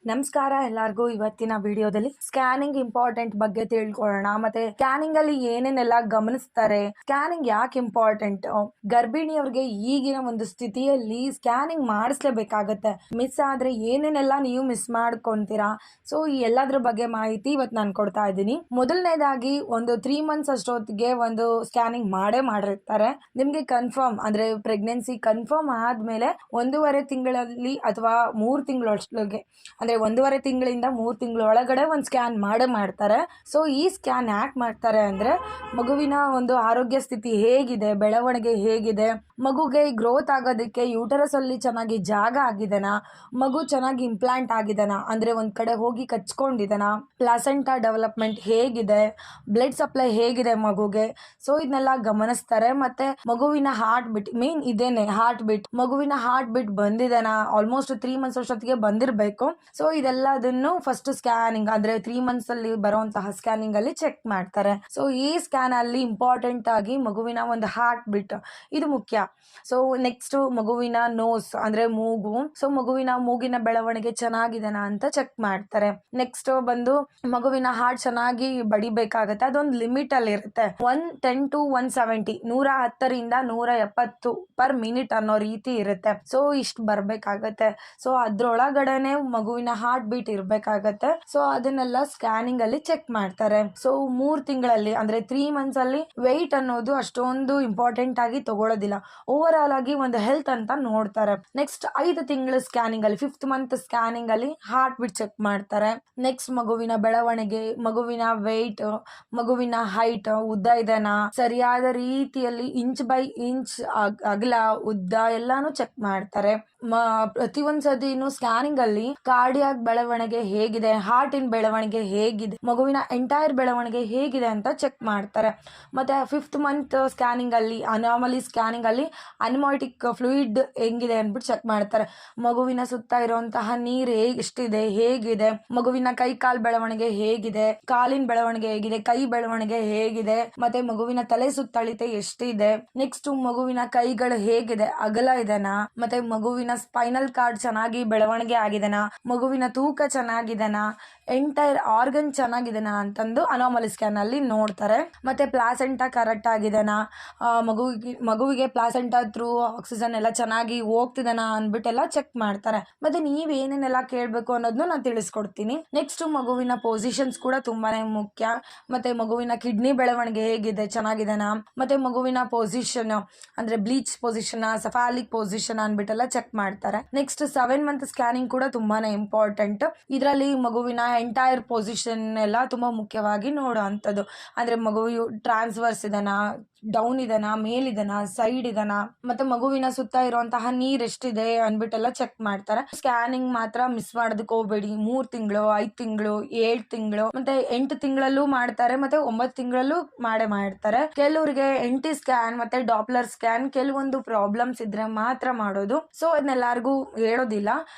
ನಮಸ್ಕಾರ ಎಲ್ಲರಿಗೂ. ಇವತ್ತಿನ ವಿಡಿಯೋದಲ್ಲಿ ಸ್ಕ್ಯಾನಿಂಗ್ ಇಂಪಾರ್ಟೆಂಟ್ ಬಗ್ಗೆ ತಿಳ್ಕೊಳ್ಳೋಣ. ಮತ್ತೆ ಸ್ಕ್ಯಾನಿಂಗ್ ಅಲ್ಲಿ ಏನೇನೆಲ್ಲ ಗಮನಿಸ್ತಾರೆ, ಸ್ಕ್ಯಾನಿಂಗ್ ಯಾಕೆ ಇಂಪಾರ್ಟೆಂಟ್, ಗರ್ಭಿಣಿಯವ್ರಿಗೆ ಈಗಿನ ಒಂದು ಸ್ಥಿತಿಯಲ್ಲಿ ಸ್ಕ್ಯಾನಿಂಗ್ ಮಾಡಿಸ್ಲೇಬೇಕಾಗತ್ತೆ. ಮಿಸ್ ಆದ್ರೆ ಏನೇನೆಲ್ಲ ನೀವು ಮಿಸ್ ಮಾಡ್ಕೊಂತೀರಾ. ಸೊ ಈ ಎಲ್ಲದ್ರ ಬಗ್ಗೆ ಮಾಹಿತಿ ಇವತ್ತು ನಾನು ಕೊಡ್ತಾ ಇದ್ದೀನಿ. ಮೊದಲನೇದಾಗಿ ಒಂದು 3 months ಅಷ್ಟೊತ್ತಿಗೆ ಒಂದು ಸ್ಕ್ಯಾನಿಂಗ್ ಮಾಡಿರ್ತಾರೆ. ನಿಮ್ಗೆ ಕನ್ಫರ್ಮ್ ಅಂದ್ರೆ ಪ್ರೆಗ್ನೆನ್ಸಿ ಕನ್ಫರ್ಮ್ ಆದ್ಮೇಲೆ 1.5 ತಿಂಗಳಲ್ಲಿ ಅಥವಾ 3 ತಿಂಗಳೊಳಗೆ ಅಂದ್ರೆ 1.5 ತಿಂಗಳಿಂದ 3 ತಿಂಗಳ ಒಳಗಡೆ ಒಂದು ಸ್ಕ್ಯಾನ್ ಮಾಡ್ತಾರೆ. ಸೊ ಈ ಸ್ಕ್ಯಾನ್ ಯಾಕೆ ಮಾಡ್ತಾರೆ ಅಂದ್ರೆ ಮಗುವಿನ ಒಂದು ಆರೋಗ್ಯ ಸ್ಥಿತಿ ಹೇಗಿದೆ, ಬೆಳವಣಿಗೆ ಹೇಗಿದೆ, ಮಗುಗೆ ಗ್ರೋತ್ ಆಗೋದಕ್ಕೆ ಯೂಟರಸ್ ಅಲ್ಲಿ ಚೆನ್ನಾಗಿ ಜಾಗ ಆಗಿದೆನಾ, ಮಗು ಚೆನ್ನಾಗಿ ಇಂಪ್ಲಾಂಟ್ ಆಗಿದೆನಾ ಅಂದ್ರೆ ಒಂದ್ ಕಡೆ ಹೋಗಿ ಕಚ್ಕೊಂಡಿದೆನಾ, ಪ್ಲಾಸೆಂಟಾ ಡೆವಲಪ್ಮೆಂಟ್ ಹೇಗಿದೆ, ಬ್ಲಡ್ ಸಪ್ಲೈ ಹೇಗಿದೆ ಮಗುಗೆ. ಸೊ ಇದನ್ನೆಲ್ಲ ಗಮನಿಸ್ತಾರೆ. ಮತ್ತೆ ಮಗುವಿನ ಹಾರ್ಟ್ ಬಿಟ್, ಮೇನ್ ಇದೇನೆ ಹಾರ್ಟ್ ಬಿಟ್, ಮಗುವಿನ ಹಾರ್ಟ್ ಬಿಟ್ ಬಂದಿದೆನಾ, ಆಲ್ಮೋಸ್ಟ್ 3 months ಅಷ್ಟೊತ್ತಿಗೆ ಬಂದಿರಬೇಕು. ಸೊ ಇದೆಲ್ಲದನ್ನು ಫಸ್ಟ್ ಸ್ಕ್ಯಾನಿಂಗ್ ಅಂದ್ರೆ 3 months ಅಲ್ಲಿ ಬರುವಂತಹ ಸ್ಕ್ಯಾನಿಂಗ್ ಅಲ್ಲಿ ಚೆಕ್ ಮಾಡ್ತಾರೆ. ಸೊ ಈ ಸ್ಕ್ಯಾನ್ ಅಲ್ಲಿ ಇಂಪಾರ್ಟೆಂಟ್ ಆಗಿ ಮಗುವಿನ ಒಂದು ಹಾರ್ಟ್ ಬಿಟ್ ಇದು ಮುಖ್ಯ. ಸೊ ನೆಕ್ಸ್ಟ್ ಮಗುವಿನ ನೋಸ್ ಅಂದ್ರೆ ಮೂಗು, ಸೊ ಮಗುವಿನ ಮೂಗಿನ ಬೆಳವಣಿಗೆ ಚೆನ್ನಾಗಿದೆನಾ ಅಂತ ಚೆಕ್ ಮಾಡ್ತಾರೆ. ನೆಕ್ಸ್ಟ್ ಬಂದು ಮಗುವಿನ ಹಾರ್ಟ್ ಚೆನ್ನಾಗಿ ಬಡಿಬೇಕಾಗತ್ತೆ, ಅದೊಂದು ಲಿಮಿಟ್ ಅಲ್ಲಿ ಇರುತ್ತೆ. 110 to 170 110ರಿಂದ 170 ಪರ್ ಮಿನಿಟ್ ಅನ್ನೋ ರೀತಿ ಇರುತ್ತೆ. ಸೊ ಇಷ್ಟು ಬರ್ಬೇಕಾಗತ್ತೆ. ಸೊ ಅದ್ರೊಳಗಡೆನೆ ಮಗುವಿನ ಹಾರ್ಟ್ ಬೀಟ್ ಇರ್ಬೇಕಾಗತ್ತೆ. ಸೊ ಅದನ್ನೆಲ್ಲ ಸ್ಕ್ಯಾನಿಂಗ್ ಅಲ್ಲಿ ಚೆಕ್ ಮಾಡ್ತಾರೆ. ಸೊ 3 ತಿಂಗಳಲ್ಲಿ ಅಂದ್ರೆ 3 months ಅಲ್ಲಿ ವೆಯ್ಟ್ ಅನ್ನೋದು ಅಷ್ಟೊಂದು ಇಂಪಾರ್ಟೆಂಟ್ ಆಗಿ ತಗೊಳ್ಳೋದಿಲ್ಲ. ಓವರ್ ಆಲ್ ಆಗಿ ಒಂದು ಹೆಲ್ತ್ ಅಂತ ನೋಡ್ತಾರೆ. ನೆಕ್ಸ್ಟ್ 5 ತಿಂಗಳ ಸ್ಕ್ಯಾನಿಂಗ್ ಅಲ್ಲಿ 5th month ಸ್ಕ್ಯಾನಿಂಗ್ ಅಲ್ಲಿ ಹಾರ್ಟ್ ಬೀಟ್ ಚೆಕ್ ಮಾಡ್ತಾರೆ. ನೆಕ್ಸ್ಟ್ ಮಗುವಿನ ಬೆಳವಣಿಗೆ, ಮಗುವಿನ ವೆಯ್ಟ್, ಮಗುವಿನ ಹೈಟ್, ಉದ್ದ ಇದೆನಾ, ಸರಿಯಾದ ರೀತಿಯಲ್ಲಿ ಇಂಚ್ ಬೈ ಇಂಚ್ ಅಗಲ ಉದ್ದ ಎಲ್ಲಾನು ಚೆಕ್ ಮಾಡ್ತಾರೆ. ಪ್ರತಿ ಒಂದ್ಸತಿನು ಸ್ಕ್ಯಾನಿಂಗ್ ಅಲ್ಲಿ ಕಾರ್ಡಿಯಾಕ್ ಬೆಳವಣಿಗೆ ಹೇಗಿದೆ, ಹಾರ್ಟ್ ಇನ್ ಬೆಳವಣಿಗೆ ಹೇಗಿದೆ, ಮಗುವಿನ ಎಂಟೈರ್ ಬೆಳವಣಿಗೆ ಹೇಗಿದೆ ಅಂತ ಚೆಕ್ ಮಾಡ್ತಾರೆ. ಮತ್ತೆ 5th month ಸ್ಕ್ಯಾನಿಂಗ್ ಅಲ್ಲಿ ಅನಾಮಲಿ ಸ್ಕ್ಯಾನಿಂಗ್ ಅಲ್ಲಿ ಅನಿಮಾಟಿಕ್ ಫ್ಲೂಯಿಡ್ ಹೆಂಗಿದೆ ಅಂದ್ಬಿಟ್ಟು ಚೆಕ್ ಮಾಡ್ತಾರೆ. ಮಗುವಿನ ಸುತ್ತ ಇರುವಂತಹ ನೀರ್ ಎಷ್ಟಿದೆ, ಹೇಗಿದೆ, ಮಗುವಿನ ಕೈ ಕಾಲ್ ಬೆಳವಣಿಗೆ ಹೇಗಿದೆ, ಕಾಲಿನ ಬೆಳವಣಿಗೆ ಹೇಗಿದೆ, ಕೈ ಬೆಳವಣಿಗೆ ಹೇಗಿದೆ, ಮತ್ತೆ ಮಗುವಿನ ತಲೆ ಸುತ್ತಳತೆ ಎಷ್ಟಿದೆ, ನೆಕ್ಸ್ಟ್ ಮಗುವಿನ ಕೈಗಳು ಹೇಗಿದೆ, ಅಗಲ ಇದೆನಾ, ಮತ್ತೆ ಮಗುವಿನ ಸ್ಪೈನಲ್ ಕಾರ್ಡ್ ಚೆನ್ನಾಗಿ ಬೆಳವಣಿಗೆ ಆಗಿದೆನಾ, ಮಗುವಿನ ತೂಕ ಚೆನ್ನಾಗಿದೆನಾ, ಎಂಟೈರ್ ಆರ್ಗನ್ ಚೆನ್ನಾಗಿದೆನಾ ಅಂತಂದು ಅನಾಮಲಿ ಸ್ಕ್ಯಾನ್ ಅಲ್ಲಿ ನೋಡ್ತಾರೆ. ಮತ್ತೆ ಪ್ಲಾಸೆಂಟಾ ಕರೆಕ್ಟ್ ಆಗಿದೆನಾ, ಮಗುವಿಗೆ ಪ್ಲಾಸೆಂಟಾ ಥ್ರೂ ಆಕ್ಸಿಜನ್ ಎಲ್ಲ ಚೆನ್ನಾಗಿ ಹೋಗ್ತಿದೆನಾ ಅಂದ್ಬಿಟ್ಟೆಲ್ಲ ಚೆಕ್ ಮಾಡ್ತಾರೆ. ಮತ್ತೆ ನೀವ್ ಏನೇನೆಲ್ಲ ಕೇಳ್ಬೇಕು ಅನ್ನೋದನ್ನು ನಾನು ತಿಳಿಸ್ಕೊಡ್ತೀನಿ. ನೆಕ್ಸ್ಟ್ ಮಗುವಿನ ಪೊಸಿಷನ್ಸ್ ಕೂಡ ತುಂಬಾನೇ ಮುಖ್ಯ. ಮತ್ತೆ ಮಗುವಿನ ಕಿಡ್ನಿ ಬೆಳವಣಿಗೆ ಹೇಗಿದೆ, ಚೆನ್ನಾಗಿದೆನಾ, ಮತ್ತೆ ಮಗುವಿನ ಪೊಸಿಷನ್ ಅಂದ್ರೆ ಬ್ಲೀಚ್ ಪೊಸಿಷನ್, ಸಫಾಲಿಕ್ ಪೊಸಿಷನ್ ಅನ್ಬಿಟ್ಟೆಲ್ಲ ಚೆಕ್ ಮಾಡ್ತಾರೆ. ನೆಕ್ಸ್ಟ್ 7 month ಸ್ಕ್ಯಾನಿಂಗ್ ಕೂಡ ತುಂಬಾನೇ ಇಂಪಾರ್ಟೆಂಟ್. ಇದರಲ್ಲಿ ಮಗುವಿನ ಎಂಟೈರ್ ಪೊಸಿಷನ್ ಎಲ್ಲ ತುಂಬಾ ಮುಖ್ಯವಾಗಿ ನೋಡೋ ಅಂಥದ್ದು. ಅಂದ್ರೆ ಮಗು ಟ್ರಾನ್ಸ್ವರ್ಸ್ ಇದೆನಾ, ಡೌನ್ ಇದೆನಾ, ಮೇಲಿದೆನಾ, ಸೈಡ್ ಇದೆನಾ, ಮತ್ತೆ ಮಗುವಿನ ಸುತ್ತ ಇರುವಂತಹ ನೀರ್ ಎಷ್ಟಿದೆ ಅನ್ಬಿಟ್ಟೆಲ್ಲ ಚೆಕ್ ಮಾಡ್ತಾರೆ. ಸ್ಕ್ಯಾನಿಂಗ್ ಮಾತ್ರ ಮಿಸ್ ಮಾಡೋದಕ್ಕೆ ಹೋಗ್ಬೇಡಿ. 3 ತಿಂಗಳು, 5 ತಿಂಗಳು, 7 ತಿಂಗಳು, ಮತ್ತೆ 8 ತಿಂಗಳಲ್ಲೂ ಮಾಡ್ತಾರೆ, ಮತ್ತೆ 9 ತಿಂಗಳಲ್ಲೂ ಮಾಡ್ತಾರೆ. ಕೆಲವರಿಗೆ NT ಸ್ಕ್ಯಾನ್ ಮತ್ತೆ ಡಾಪ್ಲರ್ ಸ್ಕ್ಯಾನ್ ಕೆಲವೊಂದು ಪ್ರಾಬ್ಲಮ್ಸ್ ಇದ್ರೆ ಮಾತ್ರ ಮಾಡೋದು. ಸೊ ಅದನ್ನೆಲ್ಲರಿಗೂ ಹೇಳೋದಿಲ್ಲ.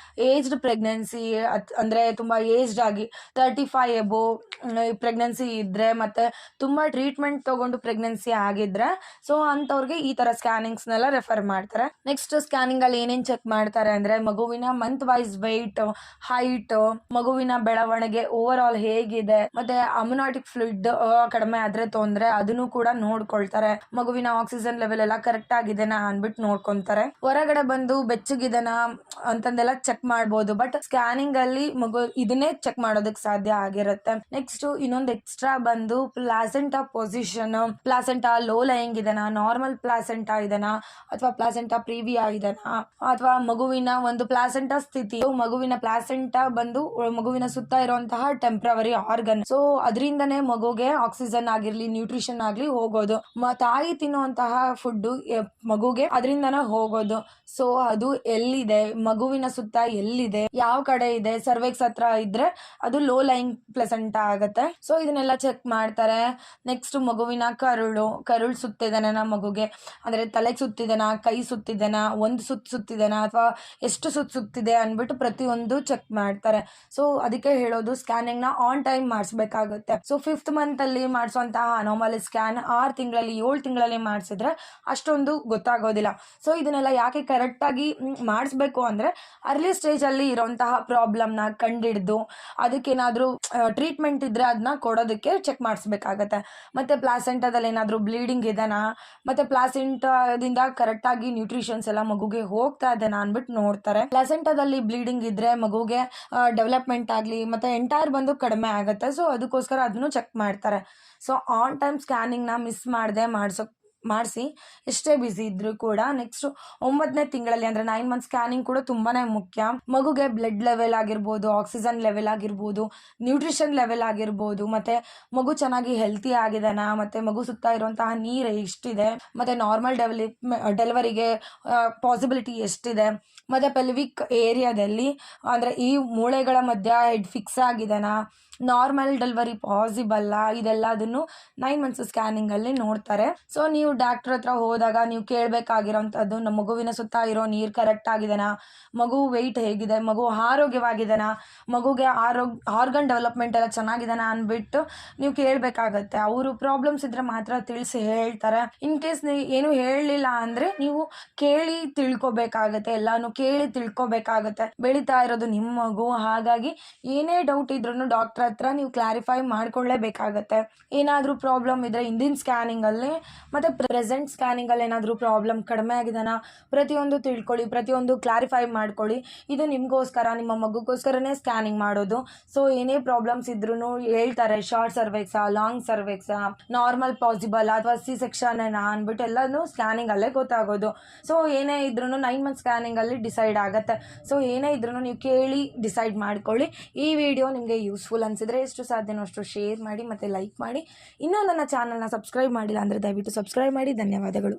ಏಜ್ಡ್ ಪ್ರೆಗ್ನೆನ್ಸಿ ಅಂದ್ರೆ ತುಂಬಾ ಏಜ್ಡ್ ಆಗಿ 35 ಎಬೋ ಪ್ರೆಗ್ನೆನ್ಸಿ ಇದ್ರೆ, ಮತ್ತೆ ತುಂಬಾ ಟ್ರೀಟ್ಮೆಂಟ್ ತಗೊಂಡು ಪ್ರೆಗ್ನೆನ್ಸಿ ಆಗಿದ್ರೆ, ಸೊ ಅಂತವ್ರಿಗೆ ಈ ತರ ಸ್ಕ್ಯಾನಿಂಗ್ಸ್ ನೆಲ್ಲ ರೆಫರ್ ಮಾಡ್ತಾರೆ. ನೆಕ್ಸ್ಟ್ ಸ್ಕ್ಯಾನಿಂಗ್ ಅಲ್ಲಿ ಏನೇನ್ ಚೆಕ್ ಮಾಡ್ತಾರೆ ಅಂದ್ರೆ ಮಗುವಿನ ಮಂತ್ ವೈಸ್ ವೆಯ್ಟ್, ಹೈಟ್, ಮಗುವಿನ ಬೆಳವಣಿಗೆ ಓವರ್ ಆಲ್ ಹೇಗಿದೆ, ಮತ್ತೆ ಅಮ್ಯುನಾಟಿಕ್ ಫ್ಲೂಯಿಡ್ ಕಡಿಮೆ ಆದ್ರೆ ತೊಂದ್ರೆ ಅದನ್ನು ಕೂಡ ನೋಡ್ಕೊಳ್ತಾರೆ. ಮಗುವಿನ ಆಕ್ಸಿಜನ್ ಲೆವೆಲ್ ಎಲ್ಲ ಕರೆಕ್ಟ್ ಆಗಿದೆನಾ ಅನ್ಬಿಟ್ಟು ನೋಡ್ಕೊಂತಾರೆ. ಹೊರಗಡೆ ಬಂದು ಬೆಚ್ಚಗಿದೆನಾ ಅಂತಂದೆಲ್ಲ ಚೆಕ್ ಮಾಡ್ಬೋದು, ಬಟ್ ಸ್ಕ್ಯಾನಿಂಗ್ ಅಲ್ಲಿ ಮಗು ಇದನ್ನೇ ಚೆಕ್ ಮಾಡೋದಕ್ಕೆ ಸಾಧ್ಯ ಆಗಿರುತ್ತೆ. ನೆಕ್ಸ್ಟ್ ಇನ್ನೊಂದು ಎಕ್ಸ್ಟ್ರಾ ಬಂದು placenta position, placenta low lying ಇದೆನಾ, ನಾರ್ಮಲ್ ಪ್ಲಾಸೆಂಟಾ ಇದೆನಾ, ಅಥವಾ ಪ್ಲಾಸೆಂಟಾ ಪ್ರೀವಿಯಾ ಇದೆನಾ, ಅಥವಾ ಮಗುವಿನ ಒಂದು ಪ್ಲಾಸೆಂಟಾ ಸ್ಥಿತಿ, ಮಗುವಿನ ಪ್ಲಾಸೆಂಟಾ ಬಂದು ಮಗುವಿನ ಸುತ್ತ ಇರುವಂತಹ ಟೆಂಪ್ರವರಿ ಆರ್ಗನ್. ಸೊ ಅದರಿಂದನೇ ಮಗುಗೆ ಆಕ್ಸಿಜನ್ ಆಗಿರ್ಲಿ, ನ್ಯೂಟ್ರಿಷನ್ ಆಗ್ಲಿ ಹೋಗೋದು. ತಾಯಿ ತಿನ್ನುವಂತಹ ಫುಡ್ ಮಗುಗೆ ಅದರಿಂದನೇ ಹೋಗೋದು. ಸೊ ಅದು ಎಲ್ಲಿದೆ, ಮಗುವಿನ ಸುತ್ತ ಎಲ್ಲಿದೆ, ಯಾವ ಕಡೆ ಇದೆ, ಸರ್ವೆಕ್ಸ್ ಹತ್ರ ಇದ್ರೆ ಅದು ಲೋ ಲೈಯಿಂಗ್ ಪ್ಲೆಸೆಂಟಾ ಆಗತ್ತೆ. ಸೊ ಇದನ್ನೆಲ್ಲ ಚೆಕ್ ಮಾಡ್ತಾರೆ. ನೆಕ್ಸ್ಟ್ ಮಗುವಿನ ಕರುಳು ಸುತ್ತಿದೆನಾ ನಮ್ಮ ಮಗುಗೆ, ಅಂದರೆ ತಲೆಗೆ ಸುತ್ತಿದೆನಾ, ಕೈ ಸುತ್ತಿದೆನಾ, ಒಂದು ಸುತ್ತಿದೆನಾ ಅಥವಾ ಎಷ್ಟು ಸುತ್ತಿದೆ ಅಂದ್ಬಿಟ್ಟು ಪ್ರತಿಯೊಂದು ಚೆಕ್ ಮಾಡ್ತಾರೆ. ಸೊ ಅದಕ್ಕೆ ಹೇಳೋದು ಸ್ಕ್ಯಾನಿಂಗ್ನ ಆನ್ ಟೈಮ್ ಮಾಡಿಸ್ಬೇಕಾಗುತ್ತೆ. ಸೊ 5th ಮಂತಲ್ಲಿ ಮಾಡಿಸುವಂತಹ ಅನಾಮಲಿ ಸ್ಕ್ಯಾನ್ 6 ತಿಂಗಳಲ್ಲಿ 7 ತಿಂಗಳಲ್ಲಿ ಮಾಡಿಸಿದ್ರೆ ಅಷ್ಟೊಂದು ಗೊತ್ತಾಗೋದಿಲ್ಲ. ಸೊ ಇದನ್ನೆಲ್ಲ ಯಾಕೆ ಕರೆಕ್ಟಾಗಿ ಮಾಡಿಸ್ಬೇಕು ಅಂದರೆ ಅರ್ಲಿ ಸ್ಟೇಜಲ್ಲಿ ಇರೋಂತಹ ಪ್ರಾಬ್ಲಮ್ನ ಕಂಡಿಡಿದು ಅದಕ್ಕೇನಾದರೂ ಟ್ರೀಟ್ಮೆಂಟ್ ಇದ್ದರೆ ಅದನ್ನ ಕೊಡೋದಕ್ಕೆ ಚೆಕ್ ಮಾಡಿಸ್ಬೇಕಾಗತ್ತೆ. ಮತ್ತು ಪ್ಲಾಸೆಂಟಾದಲ್ಲಿ ಏನಾದರೂ ಬ್ಲೀಡಿಂಗ್ ಇದೆನಾ, ಮತ್ತು ಪ್ಲಾಸೆಂಟಾದಿಂದ ಕರೆಕ್ಟಾಗಿ ನ್ಯೂಟ್ರಿಷನ್ಸ್ ಎಲ್ಲ ಮಗುಗೆ ಹೋಗ್ತಾ ಇದೆನಾ ಅಂದ್ಬಿಟ್ಟು ನೋಡ್ತಾರೆ. ಪ್ಲಾಸೆಂಟಾದಲ್ಲಿ ಬ್ಲೀಡಿಂಗ್ ಇದ್ದರೆ ಮಗುಗೆ ಡೆವಲಪ್ಮೆಂಟ್ ಆಗಲಿ ಮತ್ತು ಎಂಟೈರ್ ಬಂದು ಕಡಿಮೆ ಆಗುತ್ತೆ. ಸೊ ಅದಕ್ಕೋಸ್ಕರ ಅದನ್ನು ಚೆಕ್ ಮಾಡ್ತಾರೆ. ಸೊ ಆನ್ ಟೈಮ್ ಸ್ಕ್ಯಾನಿಂಗ್ನ ಮಿಸ್ ಮಾಡದೆ ಮಾಡಿಸಿ ಎಷ್ಟೇ ಬ್ಯುಸಿ ಇದ್ರೂ ಕೂಡ. ನೆಕ್ಸ್ಟು 9ನೇ ತಿಂಗಳಲ್ಲಿ ಅಂದರೆ 9 ಮಂತ್ ಸ್ಕ್ಯಾನಿಂಗ್ ಕೂಡ ತುಂಬಾ ಮುಖ್ಯ. ಮಗುಗೆ ಬ್ಲಡ್ ಲೆವೆಲ್ ಆಗಿರ್ಬೋದು, ಆಕ್ಸಿಜನ್ ಲೆವೆಲ್ ಆಗಿರ್ಬೋದು, ನ್ಯೂಟ್ರಿಷನ್ ಲೆವೆಲ್ ಆಗಿರ್ಬೋದು, ಮತ್ತು ಮಗು ಚೆನ್ನಾಗಿ ಹೆಲ್ತಿ ಆಗಿದೆನಾ, ಮತ್ತು ಮಗು ಸುತ್ತ ಇರುವಂತಹ ನೀರು ಎಷ್ಟಿದೆ, ಮತ್ತು ನಾರ್ಮಲ್ ಡೆಲಿವರಿಗೆ ಪಾಸಿಬಿಲಿಟಿ ಎಷ್ಟಿದೆ, ಮತ್ತು ಪೆಲ್ವಿಕ್ ಏರಿಯಾದಲ್ಲಿ ಅಂದರೆ ಈ ಮೂಳೆಗಳ ಮಧ್ಯ ಹೆಡ್ ಫಿಕ್ಸ್ ಆಗಿದೆನಾ, ನಾರ್ಮಲ್ ಡೆಲಿವರಿ ಪಾಸಿಬಲ್ಲ, ಇದೆಲ್ಲ ಅದನ್ನು 9 ಮಂತ್ಸ್ ಸ್ಕ್ಯಾನಿಂಗಲ್ಲಿ ನೋಡ್ತಾರೆ. ಸೊ ನೀವು ಡಾಕ್ಟ್ರ್ ಹತ್ರ ಹೋದಾಗ ನೀವು ಕೇಳಬೇಕಾಗಿರೋಂಥದ್ದು ನಮ್ಮ ಮಗುವಿನ ಸುತ್ತ ಇರೋ ನೀರು ಕರೆಕ್ಟ್ ಆಗಿದೆನಾ, ಮಗು ವೆಯ್ಟ್ ಹೇಗಿದೆ, ಮಗು ಆರೋಗ್ಯವಾಗಿದೆನಾ, ಮಗುಗೆ ಆರ್ಗನ್ ಡೆವಲಪ್ಮೆಂಟ್ ಎಲ್ಲ ಚೆನ್ನಾಗಿದೆನಾ ಅಂದ್ಬಿಟ್ಟು ನೀವು ಕೇಳಬೇಕಾಗತ್ತೆ. ಅವರು ಪ್ರಾಬ್ಲಮ್ಸ್ ಇದ್ದರೆ ಮಾತ್ರ ತಿಳಿಸಿ ಹೇಳ್ತಾರೆ. ಇನ್ ಕೇಸ್ ನೀವು ಏನು ಹೇಳಲಿಲ್ಲ ಅಂದರೆ ನೀವು ಕೇಳಿ ತಿಳ್ಕೊಬೇಕಾಗತ್ತೆ, ಎಲ್ಲಾನು ಕೇಳಿ ತಿಳ್ಕೊಬೇಕಾಗತ್ತೆ. ಬೆಳೀತಾ ಇರೋದು ನಿಮ್ಮ ಮಗು, ಹಾಗಾಗಿ ಏನೇ ಡೌಟ್ ಇದ್ರೂ ಡಾಕ್ಟ್ರ್ ಹತ್ರ ನೀವು ಕ್ಲಾರಿಫೈ ಮಾಡ್ಕೊಳ್ಳೇಬೇಕಾಗತ್ತೆ. ಏನಾದರೂ ಪ್ರಾಬ್ಲಮ್ ಇದ್ದರೆ ಹಿಂದಿನ ಸ್ಕ್ಯಾನಿಂಗಲ್ಲಿ ಮತ್ತು ಪ್ರೆಸೆಂಟ್ ಸ್ಕ್ಯಾನಿಂಗಲ್ಲಿ ಏನಾದರೂ ಪ್ರಾಬ್ಲಮ್ ಕಡಿಮೆ ಆಗಿದೆನಾ ಪ್ರತಿಯೊಂದು ತಿಳ್ಕೊಳ್ಳಿ, ಪ್ರತಿಯೊಂದು ಕ್ಲಾರಿಫೈ ಮಾಡ್ಕೊಳ್ಳಿ. ಇದು ನಿಮಗೋಸ್ಕರ, ನಿಮ್ಮ ಮಗುಗೋಸ್ಕರನೇ ಸ್ಕ್ಯಾನಿಂಗ್ ಮಾಡೋದು. ಸೊ ಏನೇ ಪ್ರಾಬ್ಲಮ್ಸ್ ಇದ್ರೂ ಹೇಳ್ತಾರೆ, ಶಾರ್ಟ್ ಸರ್ವೆಕ್ಸಾ, ಲಾಂಗ್ ಸರ್ವೆಕ್ಸಾ, ನಾರ್ಮಲ್ ಪಾಸಿಬಲ್ ಅಥವಾ ಸಿ ಸೆಕ್ಷನ್ ಅಂದ್ಬಿಟ್ಟು ಎಲ್ಲನೂ ಸ್ಕ್ಯಾನಿಂಗಲ್ಲೇ ಗೊತ್ತಾಗೋದು. ಸೊ ಏನೇ ಇದ್ರೂ 9 ಮಂತ್ ಸ್ಕ್ಯಾನಿಂಗಲ್ಲಿ ಡಿಸೈಡ್ ಆಗುತ್ತೆ. ಸೊ ಏನೇ ಇದ್ರೂ ನೀವು ಕೇಳಿ ಡಿಸೈಡ್ ಮಾಡ್ಕೊಳ್ಳಿ. ಈ ವಿಡಿಯೋ ನಿಮಗೆ ಯೂಸ್ಫುಲ್ ಅನಿಸಿದರೆ ಎಷ್ಟು ಸಾಧ್ಯನೋ ಅಷ್ಟು ಶೇರ್ ಮಾಡಿ ಮತ್ತು ಲೈಕ್ ಮಾಡಿ. ಇನ್ನೂ ನನ್ನ ಚಾನಲ್ನ ಸಬ್ಸ್ಕ್ರೈಬ್ ಮಾಡಿಲ್ಲ ಅಂದರೆ ದಯವಿಟ್ಟು ಸಬ್ಸ್ಕ್ರೈಬ್ ಮಾಡಿ. ಧನ್ಯವಾದಗಳು.